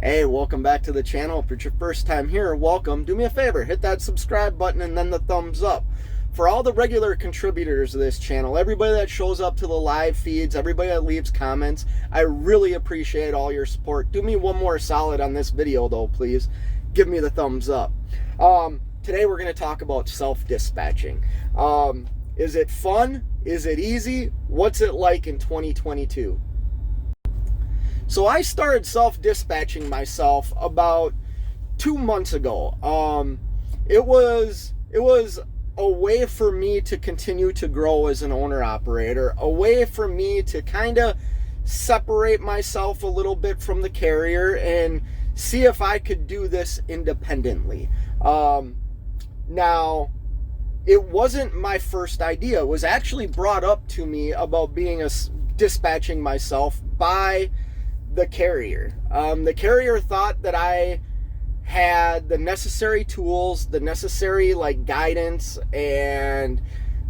Hey, welcome back to the channel. If it's your first time here, welcome. Do me a favor, hit that subscribe button and then the thumbs up. For all the regular contributors of this channel, everybody that shows up to the live feeds, everybody that leaves comments, I really appreciate all your support. Do me one more solid on this video though, please. Give me the thumbs up. Today we're going to talk about self-dispatching. Is it fun? Is it easy? What's it like in 2022? So I started self-dispatching myself about 2 months ago. It was a way for me to continue to grow as an owner-operator, a way for me to kind of separate myself a little bit from the carrier and see if I could do this independently. Now, it wasn't my first idea. It was actually brought up to me about dispatching myself by the carrier. The carrier thought that I had the necessary tools, the necessary guidance, and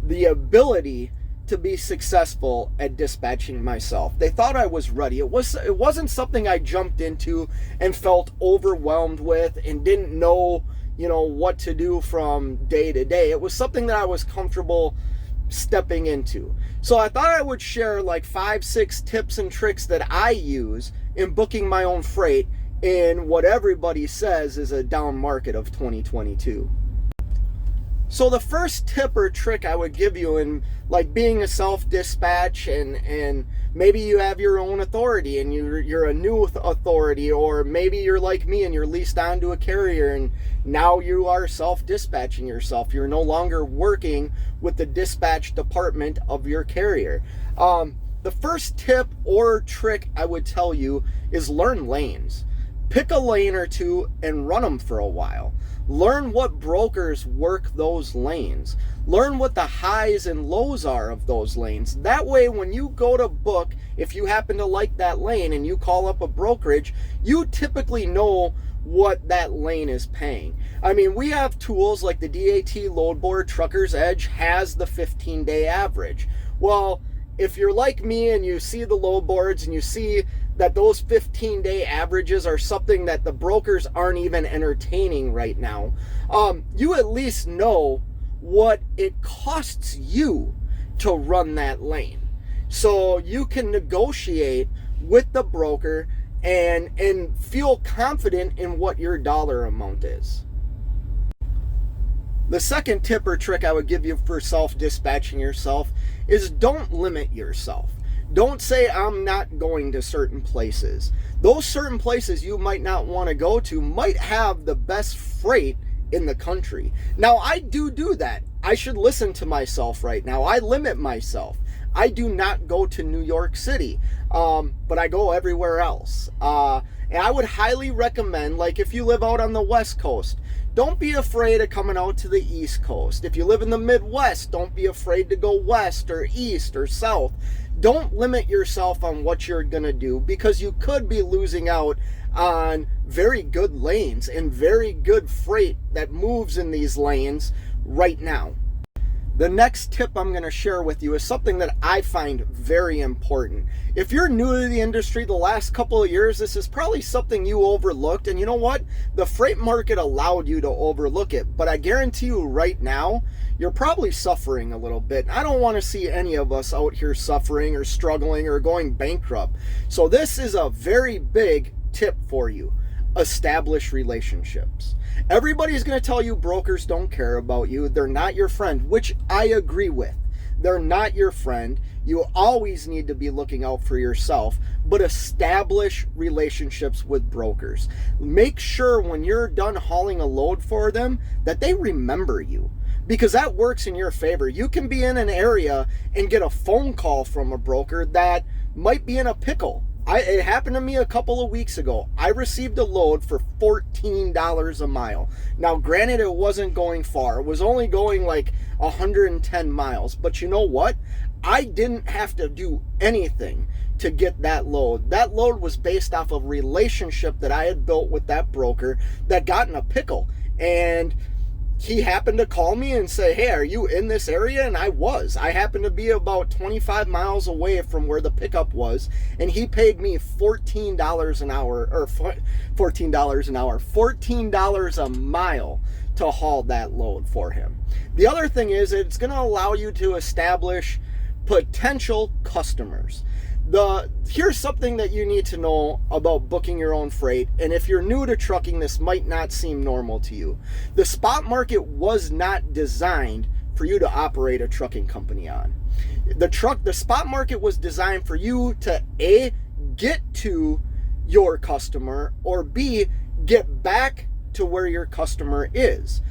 the ability to be successful at dispatching myself. They thought I was ready. It wasn't something I jumped into and felt overwhelmed with and didn't know, what to do from day to day. It was something that I was comfortable stepping into. So I thought I would share 5-6 tips and tricks that I use in booking my own freight in what everybody says is a down market of 2022. So the first tip or trick I would give you in being a self-dispatch and maybe you have your own authority and you're a new authority, or maybe you're like me and you're leased onto a carrier and now you are self-dispatching yourself. You're no longer working with the dispatch department of your carrier. The first tip or trick I would tell you is learn lanes. Pick a lane or two and run them for a while. Learn what brokers work those lanes. Learn what the highs and lows are of those lanes. That way, when you go to book, if you happen to like that lane and you call up a brokerage, you typically know what that lane is paying. I mean, we have tools like the DAT Load Board Trucker's Edge has the 15-day average. Well, if you're like me and you see the load boards and you see that those 15-day averages are something that the brokers aren't even entertaining right now, you at least know what it costs you to run that lane. So you can negotiate with the broker and feel confident in what your dollar amount is. The second tip or trick I would give you for self-dispatching yourself is don't limit yourself. Don't say, I'm not going to certain places. Those certain places you might not want to go to might have the best freight in the country. Now, I do that. I should listen to myself right now. I limit myself. I do not go to New York City, but I go everywhere else. And I would highly recommend, if you live out on the West Coast, don't be afraid of coming out to the East Coast. If you live in the Midwest, don't be afraid to go west or east or south. Don't limit yourself on what you're going to do, because you could be losing out on very good lanes and very good freight that moves in these lanes right now. The next tip I'm going to share with you is something that I find very important. If you're new to the industry the last couple of years, this is probably something you overlooked. And you know what? The freight market allowed you to overlook it. But I guarantee you right now, you're probably suffering a little bit. I don't want to see any of us out here suffering or struggling or going bankrupt. So this is a very big tip for you. Establish relationships. Everybody's going to tell you brokers don't care about you. They're not your friend, which I agree with. They're not your friend. You always need to be looking out for yourself, but establish relationships with brokers. Make sure when you're done hauling a load for them that they remember you, because that works in your favor. You can be in an area and get a phone call from a broker that might be in a pickle. It happened to me a couple of weeks ago. I received a load for $14 a mile. Now, granted, it wasn't going far. It was only going 110 miles. But you know what? I didn't have to do anything to get that load. That load was based off of a relationship that I had built with that broker that got in a pickle. And he happened to call me and say, hey, are you in this area? And I was. I happened to be about 25 miles away from where the pickup was, and he paid me $14 an hour, or $14 an hour, $14 a mile to haul that load for him. The other thing is, it's going to allow you to establish potential customers. Here's something that you need to know about booking your own freight, and if you're new to trucking, this might not seem normal to you. The spot market was not designed for you to operate a trucking company on. The spot market was designed for you to A, get to your customer, or B, get back to where your customer is.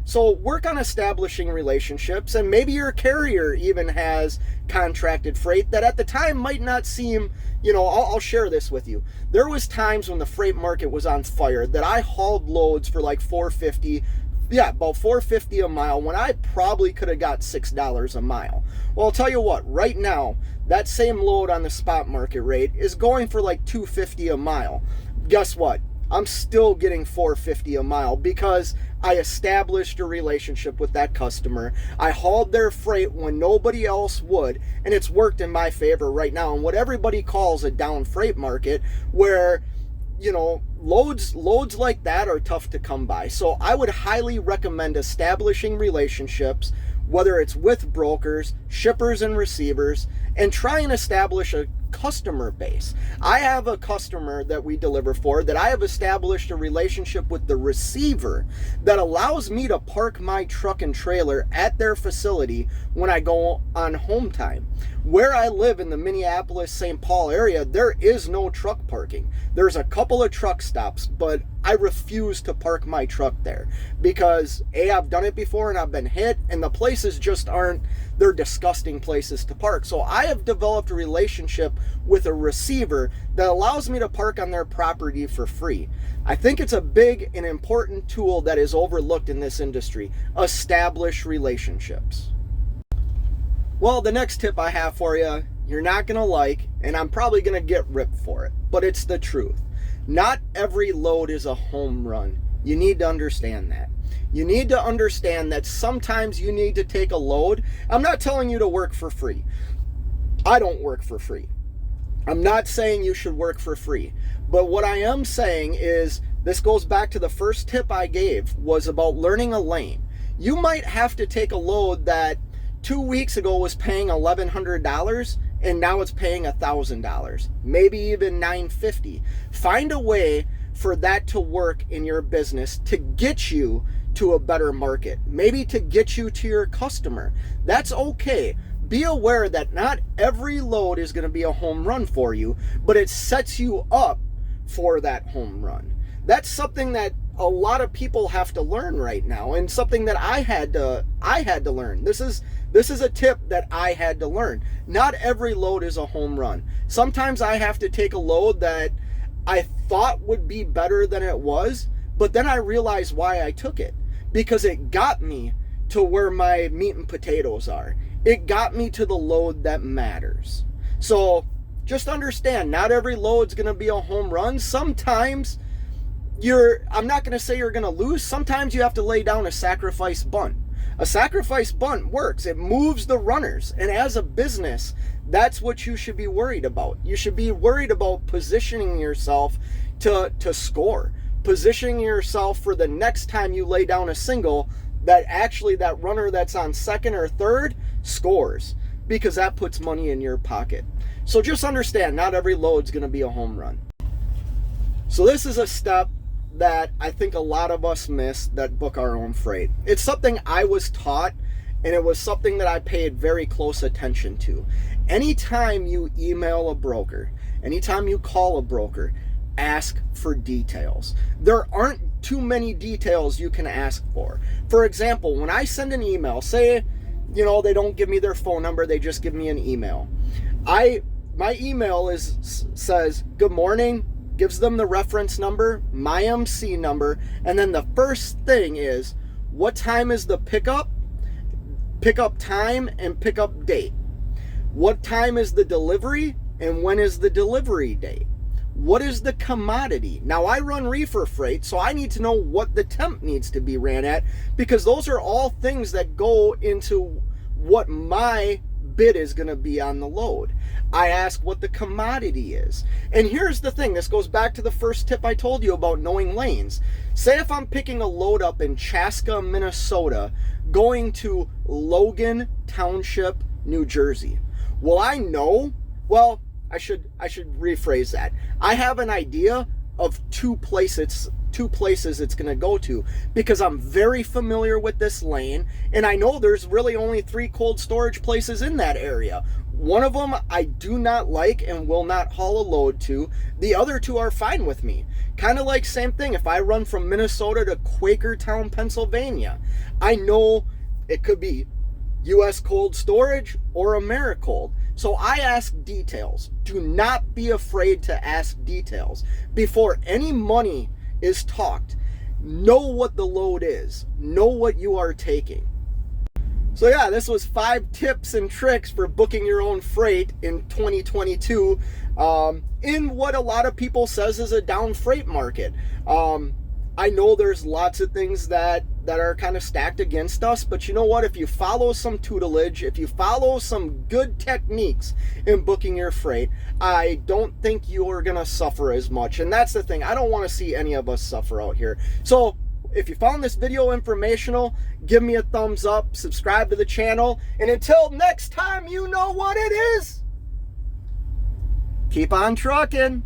So work on establishing relationships, and maybe your carrier even has contracted freight that at the time might not seem, I'll share this with you. There was times when the freight market was on fire that I hauled loads for like $4.50, about $4.50 a mile, when I probably could have got $6 a mile. Well, I'll tell you what, right now, that same load on the spot market rate is going for like $2.50 a mile. Guess what? I'm still getting $4.50 a mile because I established a relationship with that customer. I hauled their freight when nobody else would, and it's worked in my favor right now. And what everybody calls a down freight market, where loads like that are tough to come by. So I would highly recommend establishing relationships, whether it's with brokers, shippers, and receivers, and try and establish a customer base. I have a customer that we deliver for that I have established a relationship with the receiver that allows me to park my truck and trailer at their facility when I go on home time. Where I live in the Minneapolis-St. Paul area, there is no truck parking. There's a couple of truck stops, but I refuse to park my truck there because A, I've done it before and I've been hit, and the places just aren't, they're disgusting places to park. So I have developed a relationship with a receiver that allows me to park on their property for free. I think it's a big and important tool that is overlooked in this industry. Establish relationships. Well, the next tip I have for you, you're not going to like, and I'm probably going to get ripped for it, but it's the truth. Not every load is a home run. You need to understand that. You need to understand that sometimes you need to take a load. I'm not telling you to work for free. I don't work for free. I'm not saying you should work for free. But what I am saying is, this goes back to the first tip I gave, was about learning a lane. You might have to take a load that 2 weeks ago was paying $1,100 and now it's paying $1,000, maybe even $950. Find a way for that to work in your business to get you to a better market, maybe to get you to your customer. That's okay. Be aware that not every load is going to be a home run for you, but it sets you up for that home run. That's something that a lot of people have to learn right now, and something that I had to learn. This is a tip that I had to learn. Not every load is a home run. Sometimes I have to take a load that I thought would be better than it was, but then I realized why I took it. Because it got me to where my meat and potatoes are. It got me to the load that matters. So just understand, not every load's going to be a home run. Sometimes I'm not going to say you're going to lose. Sometimes you have to lay down a sacrifice bunt. A sacrifice bunt works. It moves the runners. And as a business, that's what you should be worried about. You should be worried about positioning yourself to score. Positioning yourself for the next time you lay down a single, that actually that runner that's on second or third scores, because that puts money in your pocket. So just understand, not every load's going to be a home run. So this is a step that I think a lot of us miss that book our own freight. It's something I was taught, and it was something that I paid very close attention to. Anytime you email a broker, anytime you call a broker, ask for details. There aren't too many details you can ask for. For example, when I send an email, say, they don't give me their phone number, they just give me an email. My email says, good morning, gives them the reference number, my MC number, and then the first thing is, what time is the pickup time, and pickup date. What time is the delivery, and when is the delivery date? what is the commodity? Now, I run reefer freight, so I need to know what the temp needs to be ran at, because those are all things that go into what my bid is going to be on the load. I ask what the commodity is. And here's the thing, this goes back to the first tip I told you about knowing lanes. Say if I'm picking a load up in Chaska, Minnesota, going to Logan Township, New Jersey. Will I know? Well, I should rephrase that. I have an idea of two places it's going to go to, because I'm very familiar with this lane, and I know there's really only 3 cold storage places in that area. One of them I do not like and will not haul a load to. The other 2 are fine with me. Kind of like same thing if I run from Minnesota to Quakertown, Pennsylvania. I know it could be U.S. Cold Storage or Americold. So I ask details. Do not be afraid to ask details. Before any money is talked, know what the load is. Know what you are taking. So yeah, this was 5 tips and tricks for booking your own freight in 2022 in what a lot of people says is a down freight market. I know there's lots of things that are kind of stacked against us, but you know what? If you follow some tutelage, if you follow some good techniques in booking your freight, I don't think you're going to suffer as much. And that's the thing. I don't want to see any of us suffer out here. So if you found this video informational, give me a thumbs up, subscribe to the channel, and until next time, you know what it is. Keep on trucking.